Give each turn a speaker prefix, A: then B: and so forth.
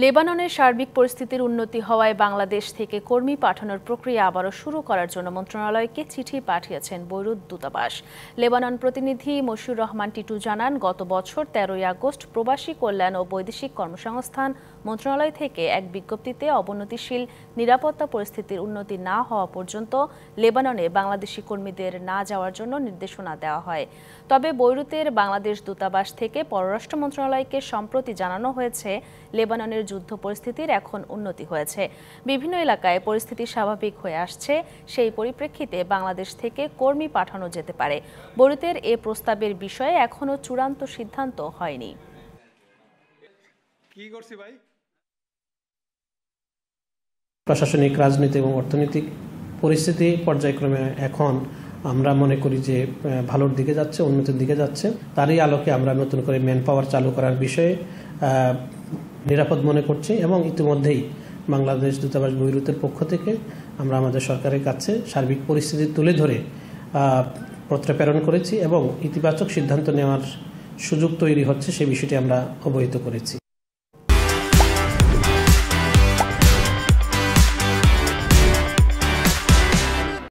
A: লেবাননের সার্বিক পরিস্থিতির উন্নতি হওয়ায় বাংলাদেশ থেকে কর্মী পাঠানোর প্রক্রিয়া আবারও শুরু করার জন্য মন্ত্রণালয়কে চিঠি পাঠিয়েছেন বৈরুত দূতাবাস। লেবানন প্রতিনিধি মশিউর রহমান টিটু জানান, গত বছর ১৩ই আগস্ট প্রবাসী কল্যাণ ও বৈদেশিক কর্মসংস্থান মন্ত্রণালয় থেকে এক বিজ্ঞপ্তিতে অবনতিশীল নিরাপত্তা পরিস্থিতির উন্নতি না হওয়া পর্যন্ত লেবাননে বাংলাদেশি কর্মীদের না যাওয়ার জন্য নির্দেশনা দেওয়া হয়। তবে বৈরুতের বাংলাদেশ দূতাবাস থেকে পররাষ্ট্র মন্ত্রণালয়কে সম্প্রতি জানানো হয়েছে, লেবাননের যুদ্ধ পরিস্থিতির এখন উন্নতি হয়েছে, বিভিন্ন এলাকায় পরিস্থিতি স্বাভাবিক হয়ে আসছে। সেই পরিপ্রেক্ষিতে বাংলাদেশ থেকে কর্মী পাঠানো যেতে পারে। বৈরুতের এ প্রস্তাবের বিষয়ে এখনও চূড়ান্ত সিদ্ধান্ত হয়নি।
B: প্রশাসনিক, রাজনৈতিক এবং অর্থনৈতিক পরিস্থিতি পর্যায়ক্রমে এখন আমরা মনে করি যে ভালোর দিকে যাচ্ছে, উন্নতির দিকে যাচ্ছে। তারই আলোকে আমরা নতুন করে ম্যান পাওয়ার চালু করার বিষয়ে নিরাপদ মনে করছি এবং ইতিমধ্যেই বাংলাদেশ দূতাবাস বৈরুতের পক্ষ থেকে আমরা আমাদের সরকারের কাছে সার্বিক পরিস্থিতি তুলে ধরে পত্র প্রেরণ করেছি এবং ইতিবাচক সিদ্ধান্ত নেওয়ার সুযোগ তৈরি হচ্ছে সে বিষয়টি আমরা অবহিত করেছি।